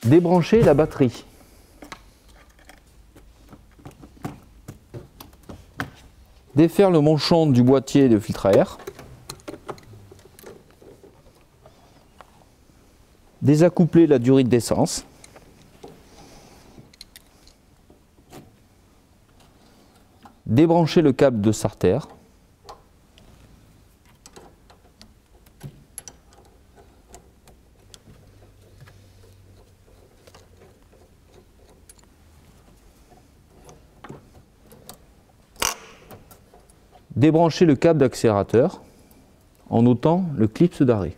Débranchez la batterie. Défaire le manchon du boîtier de filtre à air. Désaccoupler la durite d'essence. Débrancher le câble de starter. Débrancher le câble d'accélérateur en ôtant le clip d'arrêt.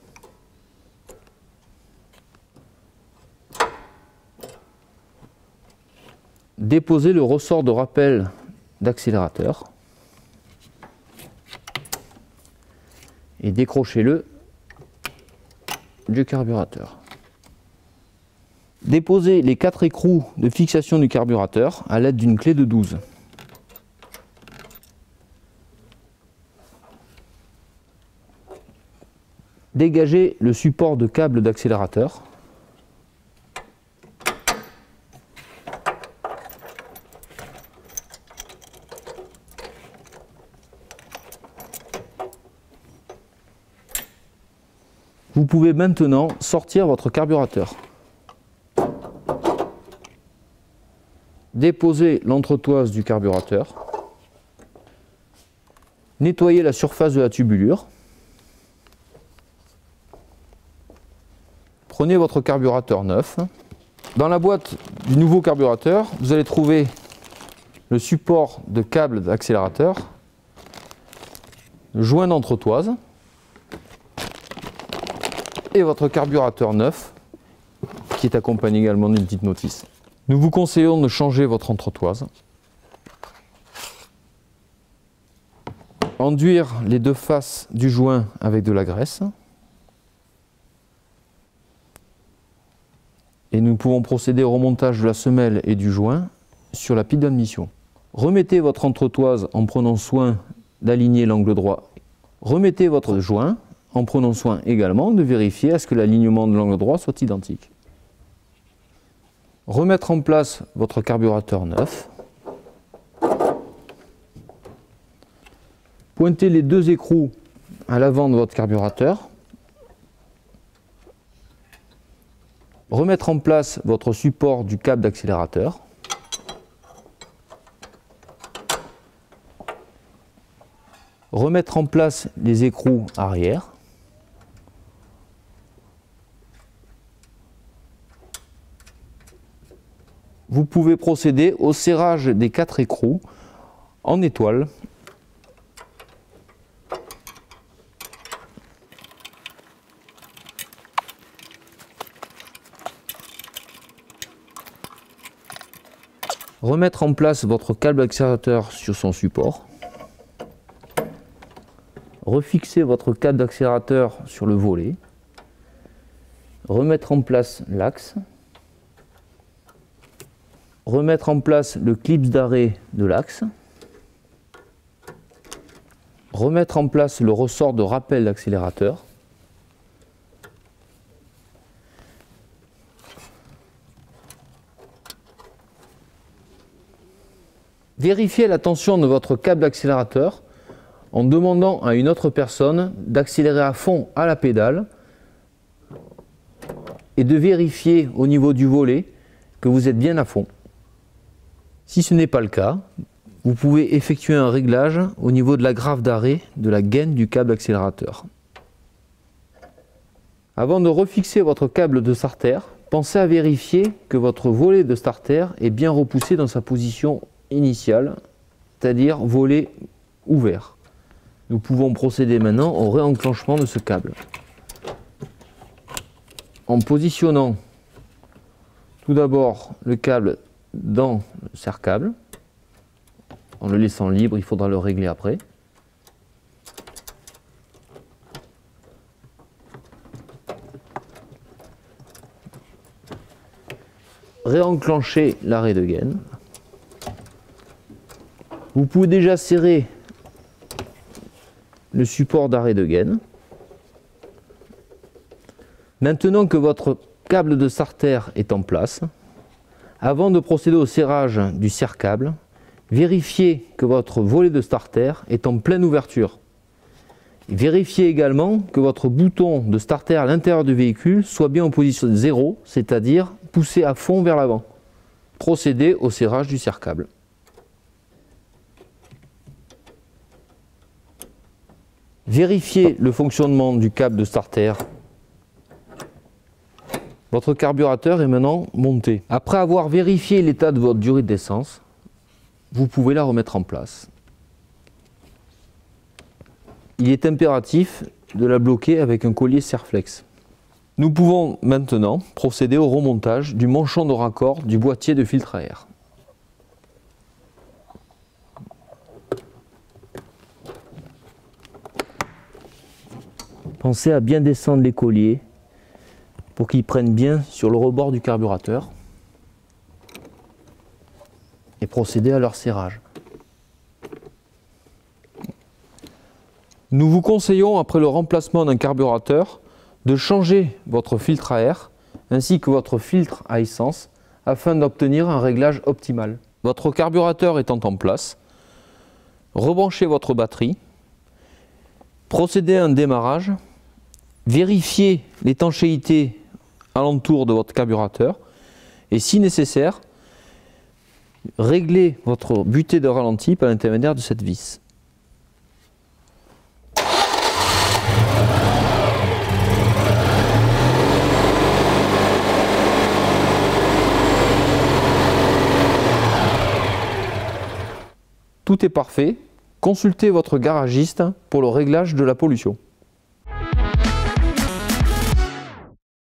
Déposer le ressort de rappel d'accélérateur et décrochez-le du carburateur. Déposez les 4 écrous de fixation du carburateur à l'aide d'une clé de 12. Dégagez le support de câble d'accélérateur. Vous pouvez maintenant sortir votre carburateur. Déposez l'entretoise du carburateur. Nettoyez la surface de la tubulure. Prenez votre carburateur neuf. Dans la boîte du nouveau carburateur, vous allez trouver le support de câble d'accélérateur, le joint d'entretoise et votre carburateur neuf qui est accompagné également d'une petite notice. Nous vous conseillons de changer votre entretoise. Enduire les deux faces du joint avec de la graisse. Et nous pouvons procéder au remontage de la semelle et du joint sur la pile d'admission. Remettez votre entretoise en prenant soin d'aligner l'angle droit. Remettez votre joint en prenant soin également de vérifier à ce que l'alignement de l'angle droit soit identique. Remettre en place votre carburateur neuf. Pointez les deux écrous à l'avant de votre carburateur. Remettre en place votre support du câble d'accélérateur. Remettre en place les écrous arrière. Vous pouvez procéder au serrage des 4 écrous en étoile. Remettre en place votre câble d'accélérateur sur son support. Refixer votre câble d'accélérateur sur le volet. Remettre en place l'axe. Remettre en place le clip d'arrêt de l'axe. Remettre en place le ressort de rappel d'accélérateur. Vérifiez la tension de votre câble d'accélérateur en demandant à une autre personne d'accélérer à fond à la pédale et de vérifier au niveau du volet que vous êtes bien à fond. Si ce n'est pas le cas, vous pouvez effectuer un réglage au niveau de la grave d'arrêt de la gaine du câble d'accélérateur. Avant de refixer votre câble de starter, pensez à vérifier que votre volet de starter est bien repoussé dans sa position initiale, c'est-à-dire volet ouvert. Nous pouvons procéder maintenant au réenclenchement de ce câble. En positionnant tout d'abord le câble dans le serre-câble, en le laissant libre, il faudra le régler après. Réenclencher l'arrêt de gaine. Vous pouvez déjà serrer le support d'arrêt de gaine. Maintenant que votre câble de starter est en place. Avant de procéder au serrage du serre-câble, vérifiez que votre volet de starter est en pleine ouverture. Vérifiez également que votre bouton de starter à l'intérieur du véhicule soit bien en position 0, c'est-à-dire poussé à fond vers l'avant. Procédez au serrage du serre-câble. Vérifiez le fonctionnement du câble de starter. Votre carburateur est maintenant monté. Après avoir vérifié l'état de votre durite d'essence, vous pouvez la remettre en place. Il est impératif de la bloquer avec un collier Serflex. Nous pouvons maintenant procéder au remontage du manchon de raccord du boîtier de filtre à air. Pensez à bien descendre les colliers pour qu'ils prennent bien sur le rebord du carburateur et procéder à leur serrage. Nous vous conseillons, après le remplacement d'un carburateur, de changer votre filtre à air ainsi que votre filtre à essence afin d'obtenir un réglage optimal. Votre carburateur étant en place, rebranchez votre batterie, procédez à un démarrage, vérifiez l'étanchéité alentour de votre carburateur et si nécessaire, réglez votre butée de ralenti par l'intermédiaire de cette vis. Tout est parfait. Consultez votre garagiste pour le réglage de la pollution.